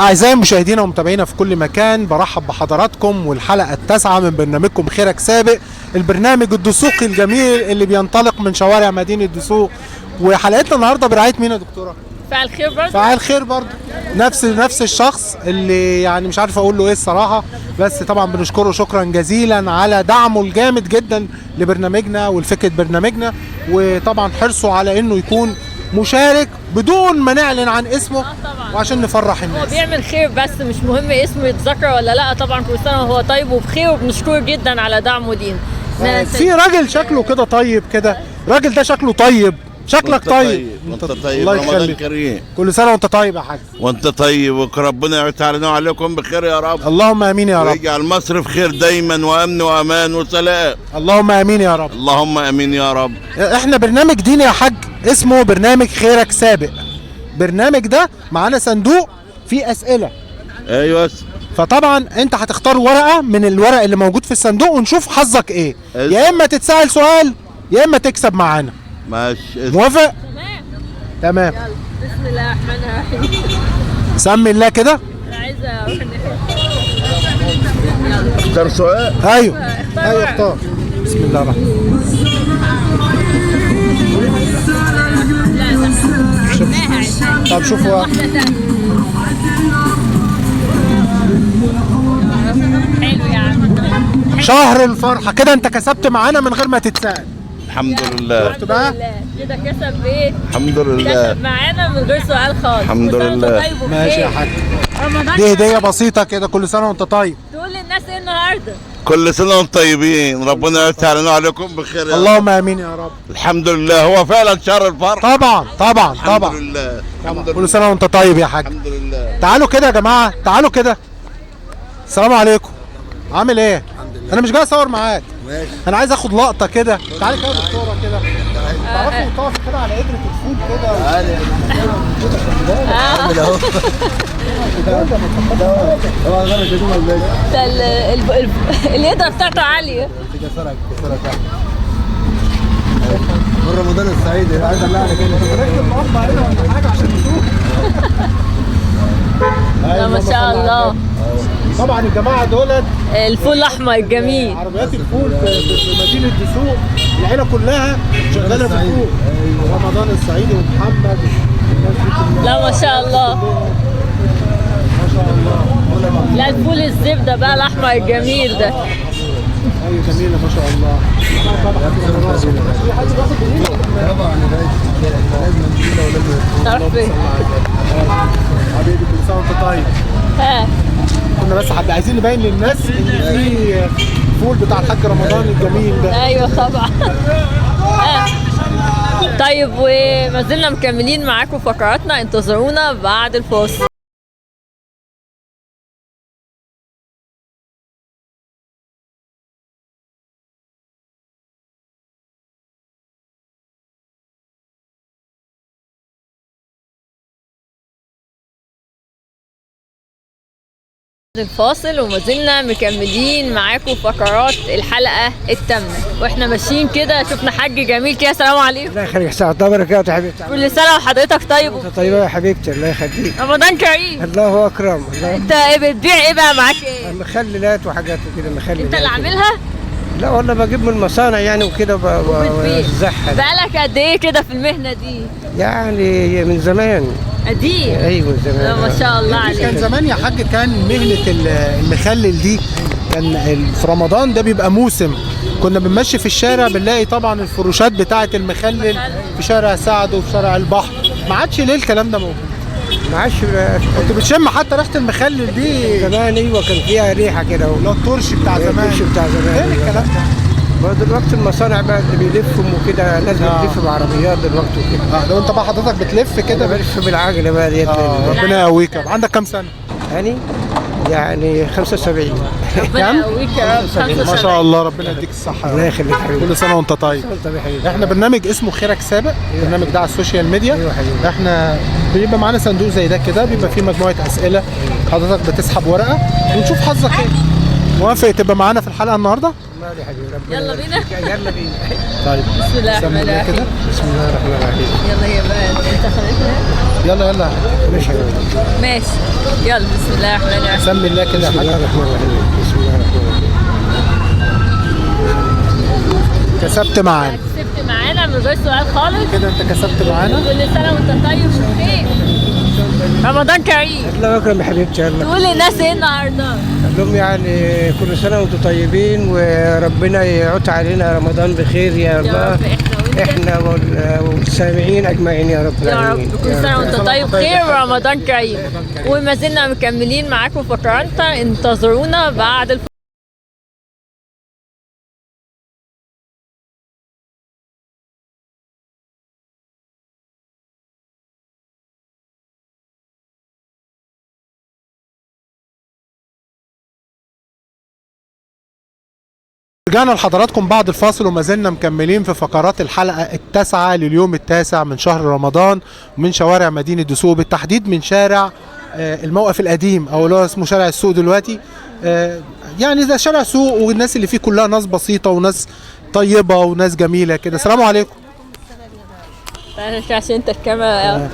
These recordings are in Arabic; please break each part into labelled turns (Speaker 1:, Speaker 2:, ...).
Speaker 1: أعزائي المشاهدين ومتابعينا في كل مكان، برحب بحضراتكم والحلقة التاسعة من برنامجكم خيرك سابق، البرنامج الدسوقي الجميل اللي بينطلق من شوارع مدينة دسوق. وحلقتنا النهارده برعاية مين يا دكتورة؟
Speaker 2: فعل خير برضه.
Speaker 1: فعل خير برضه، نفس الشخص اللي يعني مش عارف اقول له ايه الصراحة، بس طبعا بنشكره شكرا جزيلا على دعمه الجامد جدا لبرنامجنا ولفكرة برنامجنا، وطبعا حرصه على انه يكون مشارك بدون ما نعلن عن اسمه
Speaker 2: طبعا.
Speaker 1: وعشان نفرح
Speaker 2: هو
Speaker 1: الناس.
Speaker 2: بيعمل خير بس مش مهم اسمه يتذكر ولا لا، طبعا كل سنه وهو طيب وبخير، وبنشكره جدا على دعمه لينا.
Speaker 1: في راجل شكله كده طيب كده، الراجل ده شكله طيب، شكلك طيب.
Speaker 3: وانت طيب،
Speaker 1: الله
Speaker 3: رمضان
Speaker 1: يخليك.
Speaker 3: كريم.
Speaker 1: كل سنه وانت طيب يا حاج.
Speaker 3: وانت طيب وربنا يتعلنا عليكم بخير يا رب،
Speaker 1: اللهم امين يا رب.
Speaker 3: ويجعل مصر في خير دايما وامن وامان وسلام.
Speaker 1: اللهم امين يا رب.
Speaker 3: اللهم امين يا رب.
Speaker 1: احنا برنامج ديني يا حاج اسمه برنامج خيرك سابق. برنامج ده معانا صندوق فيه اسئله،
Speaker 3: ايوه
Speaker 1: فطبعا انت هتختار ورقه من الورق اللي موجود في الصندوق ونشوف حظك ايه، يا اما تتسال سؤال يا اما تكسب معانا.
Speaker 3: ماشي.
Speaker 1: موافق؟
Speaker 2: تمام.
Speaker 1: تمام.
Speaker 2: يلا بسم الله الرحمن الرحيم.
Speaker 1: سمي الله كده.
Speaker 2: انا عايزه اروح
Speaker 3: اختار سؤال.
Speaker 1: ايوه
Speaker 2: اختار
Speaker 1: ايوه
Speaker 2: ورقة.
Speaker 1: اختار. بسم الله الرحمن الرحيم. طب شوفوا
Speaker 2: واحده ثانيه. حلو يا عم.
Speaker 1: شهر الفرحه كده، انت كسبت معانا من غير ما تتسال.
Speaker 3: الحمد لله.
Speaker 2: الحمد
Speaker 1: بقى؟
Speaker 2: لله كده كسب ايه؟
Speaker 3: الحمد لله.
Speaker 2: كسب معانا من غير سؤال خالص.
Speaker 3: الحمد
Speaker 2: كل سنة وأنت
Speaker 3: لله.
Speaker 2: طيب وبخير.
Speaker 1: ماشي يا حاج،
Speaker 2: رمضان
Speaker 1: دي هديه بسيطه كده، كل سنه وانت طيب.
Speaker 2: تقول للناس ايه النهارده؟
Speaker 3: كل سنه وانتم طيبين، ربنا يتعلنا عليكم بخير يا رب.
Speaker 1: اللهم امين يا رب.
Speaker 3: الحمد لله، هو فعلا شهر الفرح.
Speaker 1: طبعا طبعا
Speaker 3: الحمد
Speaker 1: طبعا.
Speaker 3: لله. الحمد
Speaker 1: كل
Speaker 3: لله.
Speaker 1: سنه وانت طيب يا حاج.
Speaker 3: الحمد لله.
Speaker 1: تعالوا كده يا جماعه، تعالوا كده. السلام عليكم. عامل ايه؟ انا مش جاي اصور معاك،
Speaker 3: ماشي.
Speaker 1: انا عايز اخد لقطه كده. تعالي كده يا دكتوره كده، تعرفي تقف كده على قدره الفول كده.
Speaker 2: اليدرة بتاعته عالية.
Speaker 4: من رمضان السعيد عايز اطلع لك
Speaker 2: لا ما شاء الله.
Speaker 1: طبعا الجماعه دولت
Speaker 2: الفول الأحمر الجميل.
Speaker 1: عربيات الفول في مدينه دسوق، العيله كلها شغاله في الفول. رمضان السعيد ومحمد الناس دي كلها.
Speaker 2: لا ما شاء الله.
Speaker 1: ما شاء الله.
Speaker 2: لا الفول الزبدة بقى الأحمر الجميل ده.
Speaker 1: ايوه جميله ما شاء الله.
Speaker 4: طبعا
Speaker 2: تعرف ايه؟
Speaker 1: حبيبي كل سنه وانت طيب.
Speaker 2: ها
Speaker 1: كنا بس عايزين نبين للناس ان في فول بتاع الحاج رمضان الجميل ده.
Speaker 2: ايوه طبعا. طيب وما زلنا مكملين معاكم فقراتنا، انتظرونا بعد الفاصل. الفاصل وما زلنا مكملين معاكم فقرات الحلقه الثامنه، واحنا ماشيين كده شفنا حاج جميل كده. السلام عليكم.
Speaker 4: الله يخليك، ساعة وبركاته يا حبيبتي.
Speaker 2: كل سنه وحضرتك طيب.
Speaker 4: انت طيبة يا حبيبتي، الله يخليك.
Speaker 2: رمضان كريم.
Speaker 4: الله اكرم. الله.
Speaker 2: انت ايه بتبيع ايه بقى معاك ايه؟
Speaker 4: مخللات وحاجات وكده، مخللات.
Speaker 2: انت اللي عاملها؟
Speaker 4: لا والله بجيب من المصانع يعني وكده
Speaker 2: وبتبيع.
Speaker 4: وبوزعها.
Speaker 2: بقالك قد ايه كده في المهنه دي؟
Speaker 4: يعني من زمان.
Speaker 2: قديم.
Speaker 4: ايوه من زمان.
Speaker 2: لا ما شاء الله
Speaker 1: كان
Speaker 2: عليك.
Speaker 1: زمان يا حاج كان مهنه المخلل دي كان في رمضان ده بيبقى موسم، كنا بنمشي في الشارع بنلاقي طبعا الفروشات بتاعه المخلل في شارع سعد وفي شارع البحر. ما عادش ليه الكلام ده موجود؟
Speaker 4: ما عادش
Speaker 1: كنت بتشم حتى ريحه المخلل دي
Speaker 4: زمان. ايوه كان فيها ريحه كده
Speaker 1: اللي هو الترش بتاع زمان.
Speaker 4: الترش بتاع زمان.
Speaker 1: فين الكلام ده؟
Speaker 4: دلوقتي المصانع بقى اللي بيلفهم وكده، ناس بتلف بعربيات دلوقتي وكده.
Speaker 1: لو انت بقى حضرتك بتلف كده
Speaker 4: بلف بالعجله بقى ديت.
Speaker 1: ربنا يقويك. عندك كام سنه؟
Speaker 4: يعني 75.
Speaker 2: ربنا يقويك يا رب. 75.
Speaker 1: ما شاء الله، ربنا يديك الصحه.
Speaker 4: الله يخليك حبيبي.
Speaker 1: كل سنه وانت طيب.
Speaker 4: انت يا حبيبي.
Speaker 1: احنا برنامج اسمه خيرك سابق، البرنامج ده على السوشيال ميديا.
Speaker 4: ايوه حبيبي.
Speaker 1: احنا بيبقى معانا صندوق زي ده كده، بيبقى فيه مجموعه اسئله، حضرتك بتسحب ورقه ونشوف حظك ايه. موافق تبقى معانا في الحلقه النهارده؟
Speaker 4: مالي يا حبيبي، ربنا
Speaker 2: يلا بينا.
Speaker 4: يلا بينا.
Speaker 1: طيب
Speaker 2: بسم الله
Speaker 1: سمي
Speaker 2: الرحمن
Speaker 1: الله كده.
Speaker 2: الرحيم.
Speaker 4: بسم الله الرحمن الرحيم.
Speaker 2: يلا يا بقى انت خليتها.
Speaker 1: يلا يلا
Speaker 4: ماشي يا حبيبي.
Speaker 2: ماشي. يلا بسم الله الرحمن الرحيم.
Speaker 1: سمي الله كده يا
Speaker 4: بسم الله
Speaker 1: حاج.
Speaker 4: الرحمن الرحيم. بسم الله الرحمن الرحيم.
Speaker 1: كسبت معانا
Speaker 2: كسبت معانا من غير سؤال خالص.
Speaker 1: كده، انت كسبت معانا.
Speaker 2: كل سنه وانت طيب وبخير. رمضان كريم.
Speaker 4: الله يكرم يا حبيبتي. يلا
Speaker 2: تقول للناس ايه النهارده؟
Speaker 4: قال لهم يعني كل سنه وانتم طيبين، وربنا يعود علينا رمضان بخير يا
Speaker 2: يا
Speaker 4: الله.
Speaker 2: رب احنا وانت.
Speaker 4: احنا والسامعين اجمعين يا رب
Speaker 2: يا رب
Speaker 4: العالمين.
Speaker 2: كل سنه وانت طيب خير ورمضان كريم. وما زلنا مكملين معاكم فقراتنا، انتظرونا بعد
Speaker 1: رجعنا لحضراتكم بعد الفاصل وما زلنا مكملين في فقرات الحلقه التاسعه لليوم التاسع من شهر رمضان، من شوارع مدينه دسوق، بالتحديد من شارع الموقف القديم او اللي هو اسمه شارع السوق دلوقتي. يعني ده شارع سوق، والناس اللي فيه كلها ناس بسيطه وناس طيبه وناس جميله كده. السلام عليكم.
Speaker 2: عشان انت الكاميرا.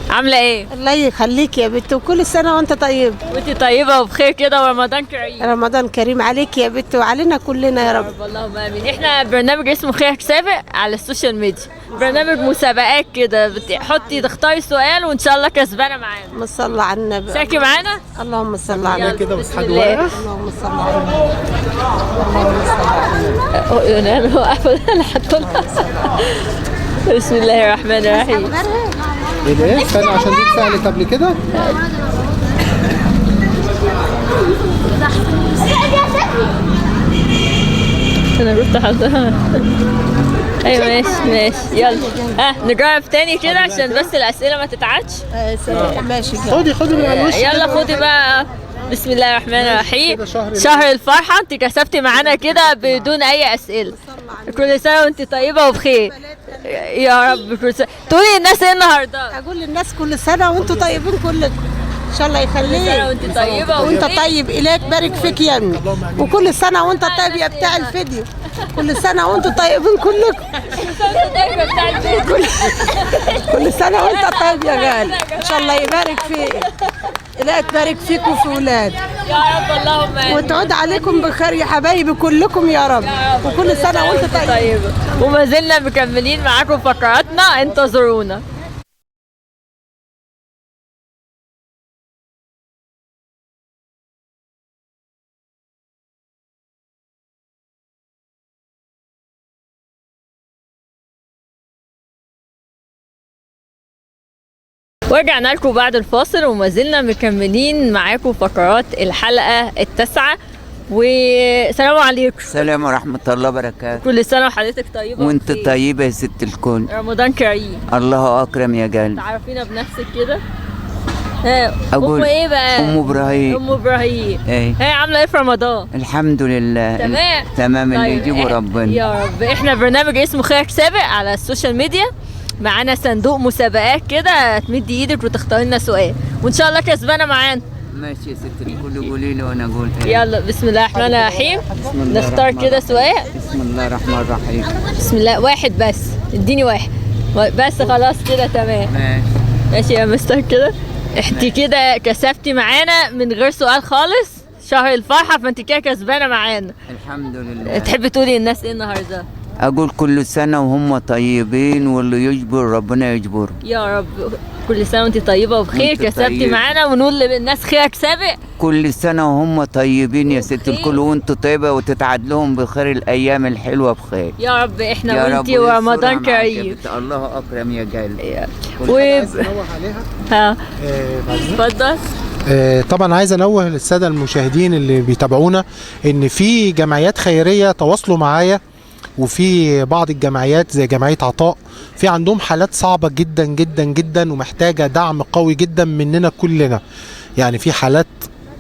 Speaker 2: عامله ايه؟
Speaker 5: الله يخليك يا بت، وكل سنة وانت طيب.
Speaker 2: وانت طيبه وبخير كده ورمضان كريم.
Speaker 5: رمضان كريم عليك يا بت وعلينا كلنا يا رب.
Speaker 2: اللهم امين. احنا برنامج اسمه خيرك سابق على السوشيال ميديا، برنامج مسابقات كده، بتحطي تختاري سؤال وان شاء الله كسبانه معانا.
Speaker 5: اللهم صل على النبي.
Speaker 2: شاركي معانا.
Speaker 5: اللهم صل على النبي.
Speaker 1: كده
Speaker 2: بسم
Speaker 1: واتحاد
Speaker 2: الله.
Speaker 1: واقف.
Speaker 5: اللهم صل على النبي. اللهم صل على النبي.
Speaker 2: انا واقفه انا حاطه. بسم الله الرحمن الرحيم.
Speaker 1: ايه ده؟ استنى عشان دي اتسالت قبل كده.
Speaker 2: انا كنت حاطها. ايوه ماشي ماشي يلا. نجرب تاني كده عشان بس الاسئله ما تتعادش.
Speaker 5: ماشي كده.
Speaker 1: خدي من على الوش
Speaker 2: يلا
Speaker 1: كده.
Speaker 2: خدي بقى. بسم الله الرحمن الرحيم.
Speaker 1: كده شهر
Speaker 2: شهر الفرحة، انت كسبتي معانا كده بدون اي اسئلة. كل سنة وانت طيبة وبخير يا رب. كل سنة تقولي للناس ايه النهاردة؟
Speaker 5: اقول للناس كل سنة وانتم طيبين كلكم. ان شاء الله
Speaker 2: كل سنة
Speaker 5: يخليك.
Speaker 2: وانت طيبة
Speaker 5: وانت
Speaker 2: وبخير.
Speaker 5: طيب، اليك بارك فيك يا ابني. وكل سنة وانت طيب يا بتاع الفيديو. كل سنة وانتم طيبين كلكم. كل سنة وانت طيب يا غالي. ان شاء الله يبارك فيك. اليك بارك فيك وفي ولاد.
Speaker 2: يا رب اللهم امين.
Speaker 5: وتعود عليكم بخير يا حبايبي كلكم يا رب. وكل سنة وانت طيب.
Speaker 2: طيبة. وما زلنا مكملين معاكم فقراتنا، انتظرونا. ورجعنا لكم بعد الفاصل وما زلنا مكملين معاكم فقرات الحلقة التاسعة. والسلام عليكم.
Speaker 6: السلام ورحمة الله وبركاته.
Speaker 2: كل سنة وحضرتك طيبة
Speaker 6: وانت
Speaker 2: وبخير.
Speaker 6: طيبة يا ست الكل.
Speaker 2: رمضان كريم.
Speaker 6: الله أكرم يا قلبي.
Speaker 2: تعرفينا بنفسك كده؟
Speaker 6: أقول
Speaker 2: أم إيه بقى؟
Speaker 6: أم إبراهيم.
Speaker 2: أم إبراهيم.
Speaker 6: إيه.
Speaker 2: عاملة إيه في رمضان؟
Speaker 6: الحمد لله.
Speaker 2: تمام.
Speaker 6: تمام اللي
Speaker 2: طيب،
Speaker 6: يجيبه ربنا.
Speaker 2: يا رب. إحنا برنامج اسمه خيرك سابق على السوشيال ميديا، معانا صندوق مسابقات كده، تمدي إيدك وتختاري لنا سؤال وإن شاء الله كسبانة معانا.
Speaker 6: ماشي يا ست الكل، قولي لي وأنا أقول إيه.
Speaker 2: يلا بسم الله الرحمن الرحيم.
Speaker 6: بسم الله
Speaker 2: نختار
Speaker 6: الرحمن
Speaker 2: كده
Speaker 6: الرحيم.
Speaker 2: سؤال.
Speaker 6: بسم الله الرحمن الرحيم.
Speaker 2: بسم الله. واحد بس، اديني واحد بس. خلاص كده تمام.
Speaker 6: ماشي.
Speaker 2: ماشي يا مستر كده. انت كده كسبتي معانا من غير سؤال خالص، شهر الفرحة، فانت كده كسبانة معانا.
Speaker 6: الحمد لله.
Speaker 2: تحبي تقولي للناس ايه النهارده؟
Speaker 6: أقول كل سنة وهم طيبين، واللي يجبر ربنا يجبره.
Speaker 2: يا رب كل سنة وانت طيبة وبخير.
Speaker 6: وانت
Speaker 2: كسبتي
Speaker 6: طيب.
Speaker 2: معانا ونقول للناس خيرك سابق.
Speaker 6: كل سنة وهم طيبين يا ست
Speaker 2: وبخير.
Speaker 6: الكل، وانت طيبة وتتعد لهم بخير الأيام الحلوة بخير.
Speaker 2: يا رب احنا
Speaker 6: يا رب
Speaker 2: وانتي ورمضان
Speaker 6: ويسترها معاك يا
Speaker 2: كريم.
Speaker 6: بت. الله أكرم يا قلبي.
Speaker 1: عايز انوه عليها.
Speaker 2: ها
Speaker 1: بعد إذنك.
Speaker 2: اتفضل.
Speaker 1: طبعا عايز انوه للساده المشاهدين اللي بيتابعونا ان في جمعيات خيريه تواصلوا معايا، وفي بعض الجمعيات زي جمعيه عطاء في عندهم حالات صعبه جدا جدا جدا ومحتاجه دعم قوي جدا مننا كلنا. يعني في حالات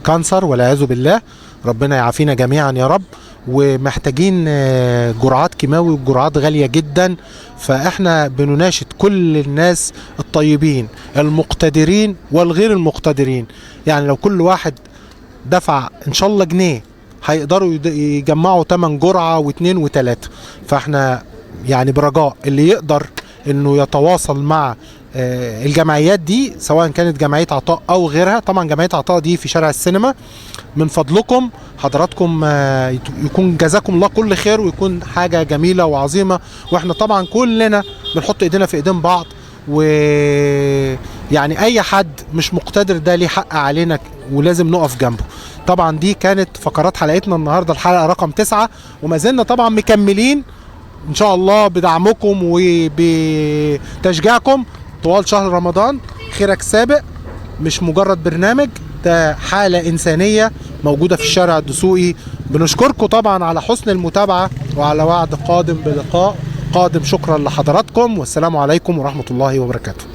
Speaker 1: كانسر والعياذ بالله، ربنا يعافينا جميعا يا رب، ومحتاجين جرعات كيماوي وجرعات غاليه جدا. فاحنا بنناشد كل الناس الطيبين المقتدرين والغير المقتدرين، يعني لو كل واحد دفع ان شاء الله جنيه هيقدروا يجمعوا 8 جرعة و2 و3. فاحنا يعني برجاء اللي يقدر انه يتواصل مع الجمعيات دي، سواء كانت جمعية عطاء او غيرها. طبعا جمعية عطاء دي في شارع السينما. من فضلكم حضراتكم يكون جزاكم الله كل خير، ويكون حاجة جميلة وعظيمة. واحنا طبعا كلنا بنحط ايدينا في ايدين بعض، ويعني اي حد مش مقتدر ده ليه حق علينا ولازم نقف جنبه. طبعا دي كانت فقرات حلقتنا النهاردة، الحلقة رقم 9، وما زلنا طبعا مكملين ان شاء الله بدعمكم وبتشجيعكم طوال شهر رمضان. خيرك سابق مش مجرد برنامج، ده حالة إنسانية موجودة في الشارع الدسوقي. بنشكركم طبعا على حسن المتابعة، وعلى وعد قادم بلقاء قادم. شكرا لحضراتكم، والسلام عليكم ورحمة الله وبركاته.